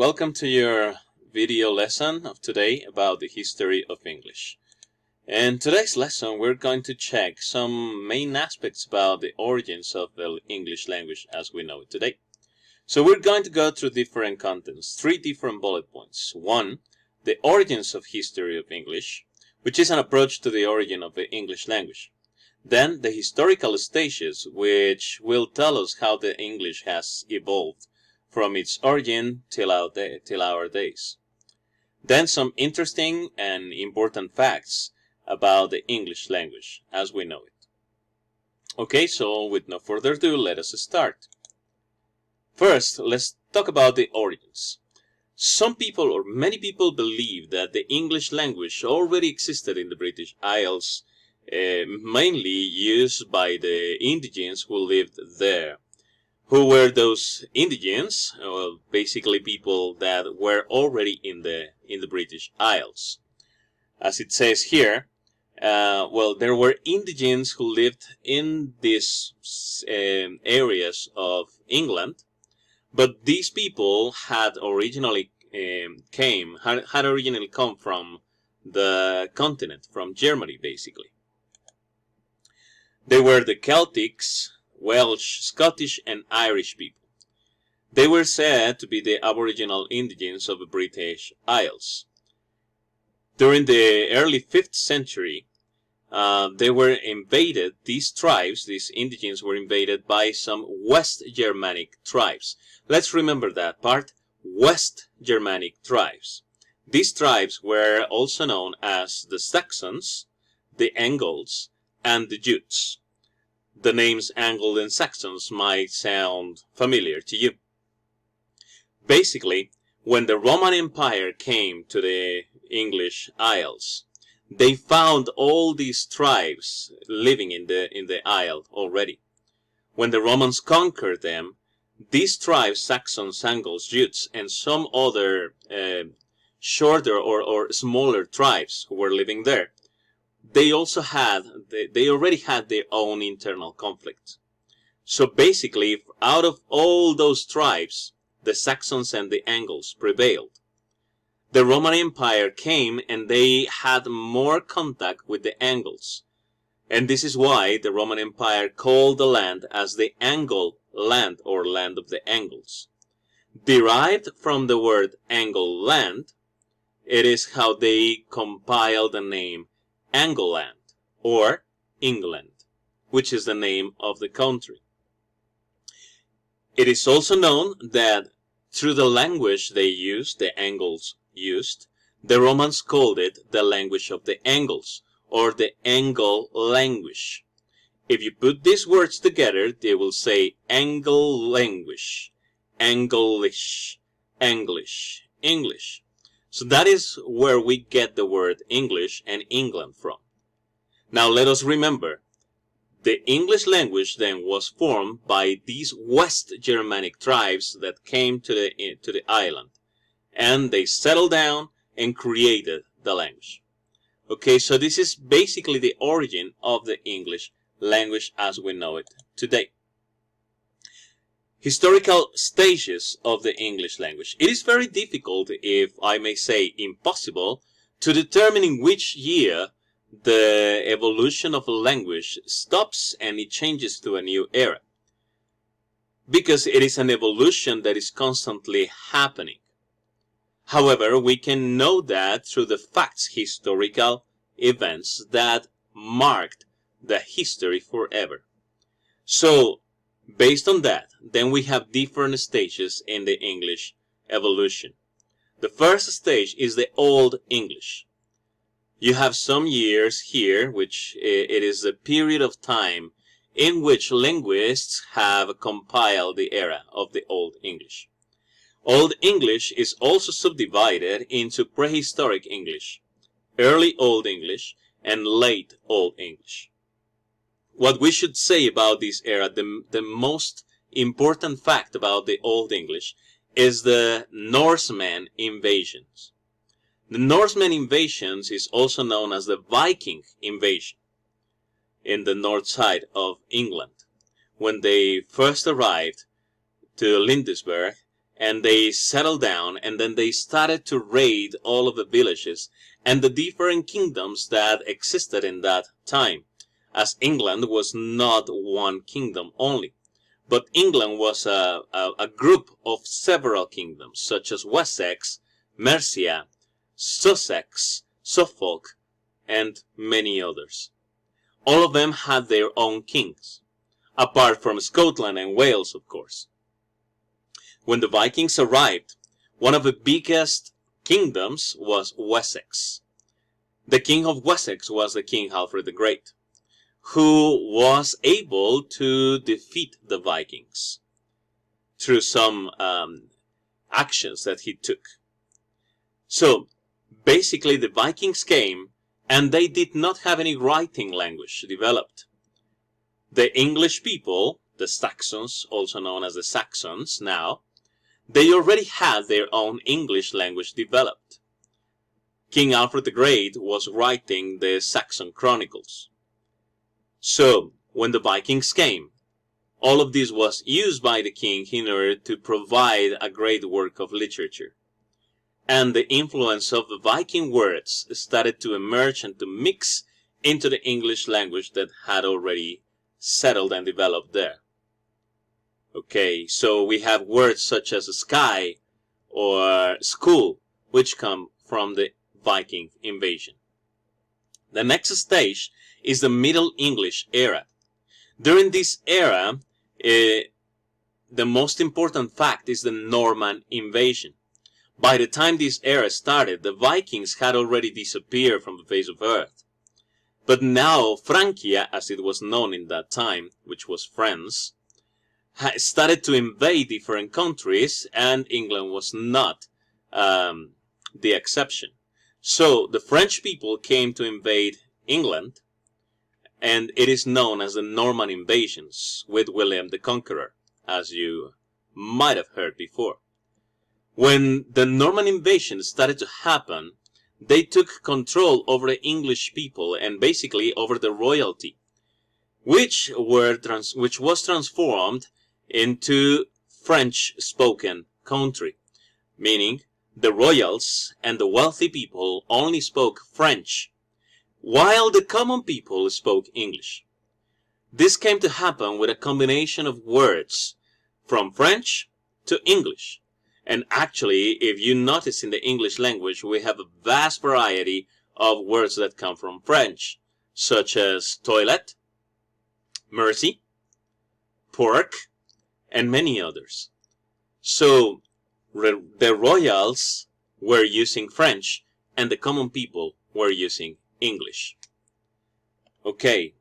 welcome to your video lesson of today about the history of English. In today's lesson, we're going to check some main aspects about the origins of the English language as we know it today. So we're going to go through different contents, 3 different bullet points. 1, the origins of history of English, which is an approach to the origin of the English language. Then the historical stages, which will tell us how the English has evolved from its origin till our days. Then some interesting and important facts about the English language as we know it. Okay, so with no further ado, let us start. First, let's talk about the origins. Some people or many people believe that the English language already existed in the British Isles, mainly used by the indigents who lived there. Who were those indigents? Well, basically people that were already in the British Isles. As it says here, well, there were indigents who lived in these areas of England, but these people had originally come from the continent, from Germany, basically. They were the Celtics, Welsh, Scottish, and Irish people. They were said to be the aboriginal indigents of the British Isles. During the early 5th century, they were invaded, these tribes, these indigents were invaded by some West Germanic tribes. Let's remember that part, West Germanic tribes. These tribes were also known as the Saxons, the Angles, and the Jutes. The names Angles and Saxons might sound familiar to you. Basically, when the Roman Empire came to the English Isles, they found all these tribes living in the isle already. When the Romans conquered them, these tribes, Saxons, Angles, Jutes, and some other shorter or smaller tribes who were living there, they already had their own internal conflict. So basically, out of all those tribes, the Saxons and the Angles prevailed. The Roman Empire came and they had more contact with the Angles. And this is why the Roman Empire called the land as the Angle land or land of the Angles. Derived from the word Angle land, it is how they compiled the name Angleland or England, which is the name of the country. It is also known that through the language they used, the Angles used, the Romans called it the language of the Angles or the Angle language. If you put these words together, they will say Angle language, Anglish, English, English. So that is where we get the word English and England from. Now let us remember, the English language then was formed by these West Germanic tribes that came to the island. And they settled down and created the language. Okay, so this is basically the origin of the English language as we know it today. Historical stages of the English language. It is very difficult, if I may say impossible, to determine in which year the evolution of a language stops and it changes to a new era. Because it is an evolution that is constantly happening. However, we can know that through the facts, historical events that marked the history forever. So, based on that, then we have different stages in the English evolution. The first stage is the Old English. You have some years here, which it is the period of time in which linguists have compiled the era of the Old English. Old English is also subdivided into prehistoric English, early Old English, and late Old English. What we should say about this era, the most important fact about the Old English, is the Norseman invasions. The Norseman invasions is also known as the Viking invasion in the north side of England. When they first arrived to Lindisberg and they settled down, and then they started to raid all of the villages and the different kingdoms that existed in that time, as England was not one kingdom only, but England was a group of several kingdoms, such as Wessex, Mercia, Sussex, Suffolk, and many others. All of them had their own kings, apart from Scotland and Wales, of course. When the Vikings arrived, one of the biggest kingdoms was Wessex. The king of Wessex was the King Alfred the Great, who was able to defeat the Vikings through some actions that he took. So, basically the Vikings came, and they did not have any writing language developed. The English people, the Saxons, also known as the Saxons now, they already had their own English language developed. King Alfred the Great was writing the Saxon Chronicles. So, when the Vikings came, all of this was used by the king in order to provide a great work of literature. And the influence of the Viking words started to emerge and to mix into the English language that had already settled and developed there. Okay, so we have words such as sky or school, which come from the Viking invasion. The next stage is the Middle English era. During this era, the most important fact is the Norman invasion. By the time this era started, the Vikings had already disappeared from the face of Earth. But now Francia, as it was known in that time, which was France, started to invade different countries, and England was not the exception. So the French people came to invade England, and it is known as the Norman invasions with William the Conqueror, as you might have heard before. When the Norman invasion started to happen, they took control over the English people and basically over the royalty, which was transformed into French-spoken country, meaning the royals and the wealthy people only spoke French, while the common people spoke English. This came to happen with a combination of words from French to English. And actually, if you notice in the English language, we have a vast variety of words that come from French, such as toilet, mercy, pork, and many others. So, the royals were using French, and the common people were using English. Okay,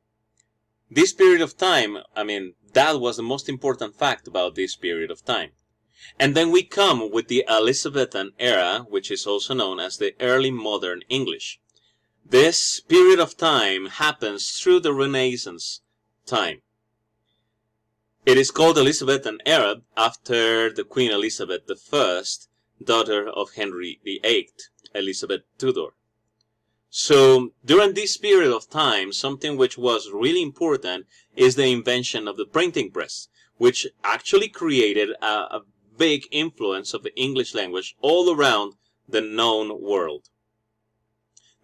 this period of time, that was the most important fact about this period of time. And then we come with the Elizabethan era, which is also known as the early modern English. This period of time happens through the Renaissance time. It is called Elizabethan era after the Queen Elizabeth I, daughter of Henry VIII, Elizabeth Tudor. So, during this period of time, something which was really important is the invention of the printing press, which actually created a big influence of the English language all around the known world.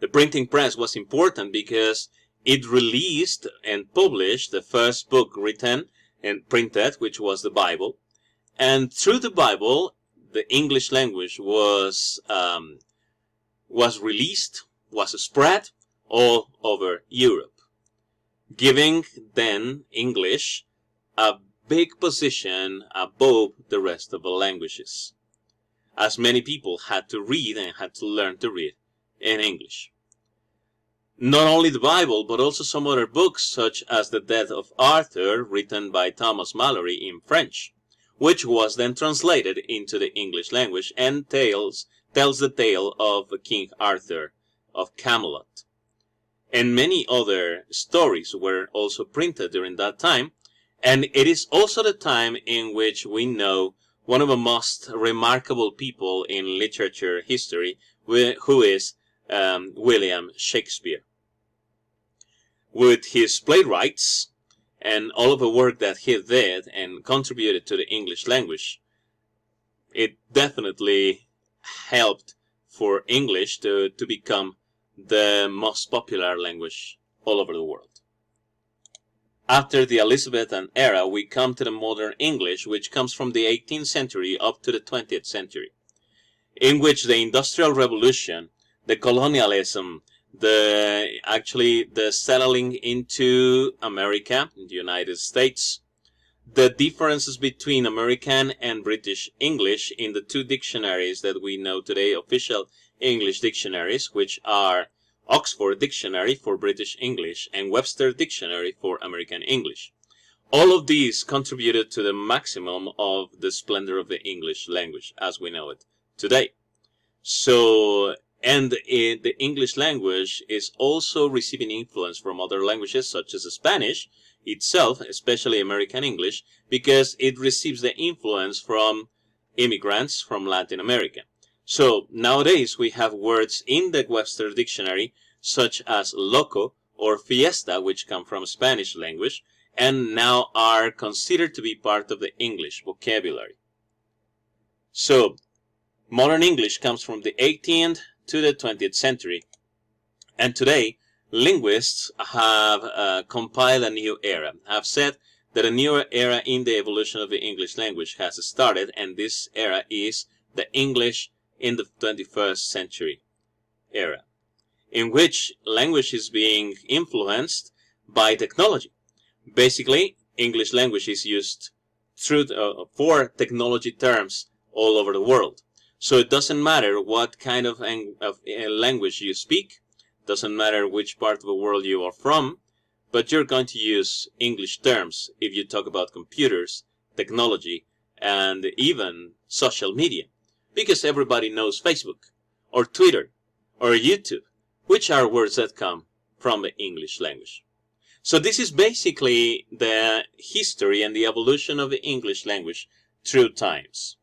The printing press was important because it released and published the first book written and printed, which was the Bible. And through the Bible, the English language was released, was spread all over Europe, giving then English a big position above the rest of the languages, as many people had to read and had to learn to read in English. Not only the Bible, but also some other books, such as The Death of Arthur, written by Thomas Malory in French, which was then translated into the English language and tells the tale of King Arthur of Camelot. And many other stories were also printed during that time, and it is also the time in which we know one of the most remarkable people in literature history, who is William Shakespeare. With his playwrights and all of the work that he did and contributed to the English language, it definitely helped for English to become the most popular language all over the world. After the Elizabethan era, we come to the modern English, which comes from the 18th century up to the 20th century, in which the Industrial Revolution, the colonialism, the settling into America, in the United States, the differences between American and British English in the two dictionaries that we know today, official English dictionaries, which are Oxford Dictionary for British English and Webster Dictionary for American English. All of these contributed to the maximum of the splendor of the English language as we know it today. So, and the English language is also receiving influence from other languages such as Spanish itself, especially American English, because it receives the influence from immigrants from Latin America. So nowadays we have words in the Webster Dictionary such as loco or fiesta, which come from Spanish language, and now are considered to be part of the English vocabulary. So modern English comes from the 18th to the 20th century, and today linguists have compiled a new era, have said that a new era in the evolution of the English language has started, and this era is the English in the 21st century era, in which language is being influenced by technology. Basically, English language is used for technology terms all over the world. So it doesn't matter what kind of language you speak, doesn't matter which part of the world you are from, but you're going to use English terms if you talk about computers, technology, and even social media. Because everybody knows Facebook, or Twitter, or YouTube, which are words that come from the English language. So this is basically the history and the evolution of the English language through times.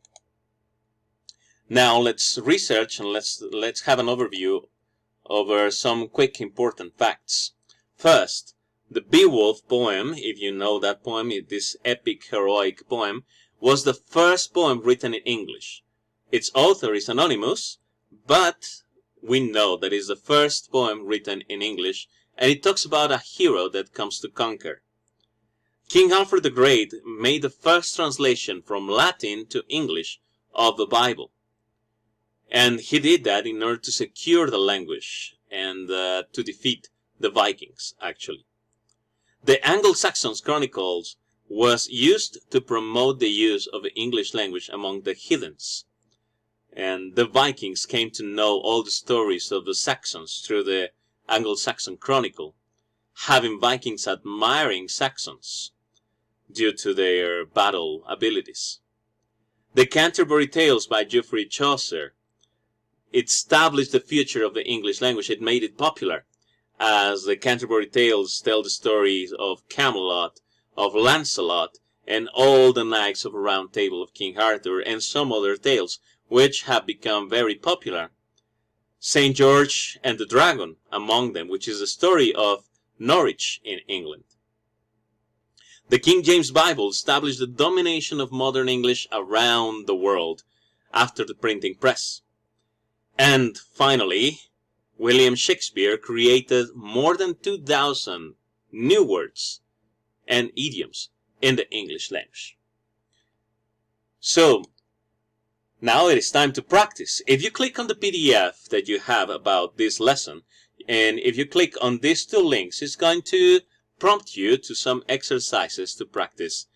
Now let's research and let's have an overview over some quick important facts. First, the Beowulf poem, if you know that poem, this epic heroic poem, was the first poem written in English. Its author is anonymous, but we know that it's the first poem written in English, and it talks about a hero that comes to conquer. King Alfred the Great made the first translation from Latin to English of the Bible. And he did that in order to secure the language and to defeat the Vikings, actually. The Anglo-Saxon Chronicles was used to promote the use of the English language among the heathens. And the Vikings came to know all the stories of the Saxons through the Anglo-Saxon Chronicle, having Vikings admiring Saxons due to their battle abilities. The Canterbury Tales by Geoffrey Chaucer established the future of the English language. It made it popular, as the Canterbury Tales tell the stories of Camelot, of Lancelot, and all the knights of the Round Table of King Arthur, and some other tales which have become very popular. St. George and the Dragon among them, which is the story of Norwich in England. The King James Bible established the domination of modern English around the world after the printing press. And finally, William Shakespeare created more than 2,000 new words and idioms in the English language. So, now it is time to practice. If you click on the PDF that you have about this lesson, and if you click on these two links, it's going to prompt you to some exercises to practice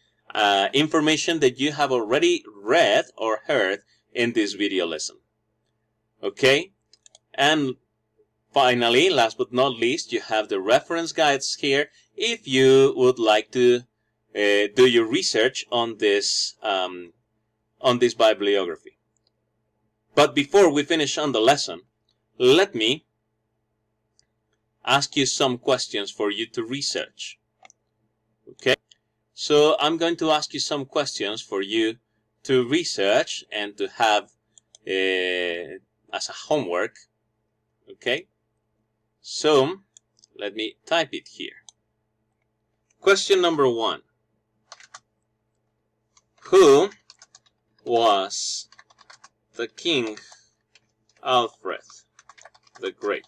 information that you have already read or heard in this video lesson. Okay? And finally, last but not least, you have the reference guides here if you would like to do your research on this bibliography. But before we finish on the lesson, let me ask you some questions for you to research. Okay? So I'm going to ask you some questions for you to research and to have as a homework. Okay? So let me type it here. Question number 1. Who was the King Alfred the Great.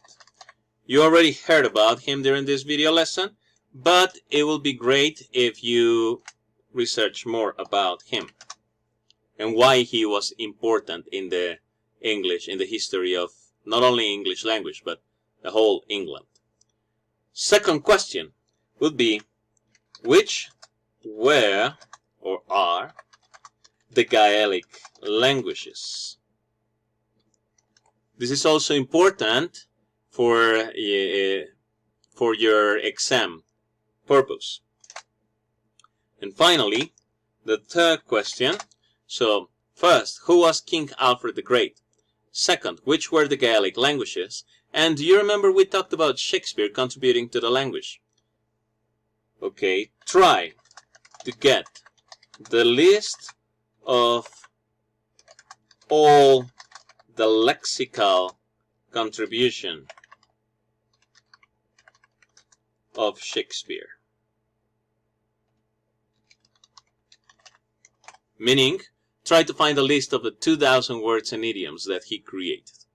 You already heard about him during this video lesson, but it will be great if you research more about him and why he was important in the history of not only English language, but the whole England. Second question would be, which were or are the Gaelic languages? This is also important for your exam purpose. And finally, the third question. So, first, who was King Alfred the Great? Second, which were the Gaelic languages? And do you remember we talked about Shakespeare contributing to the language? Okay, try to get the list of all the lexical contribution of Shakespeare. Meaning, try to find a list of the 2,000 words and idioms that he created.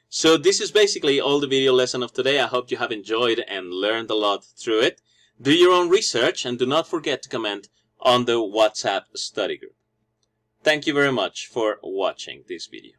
So this is basically all the video lesson of today. I hope you have enjoyed and learned a lot through it. Do your own research and do not forget to comment on the WhatsApp study group. Thank you very much for watching this video.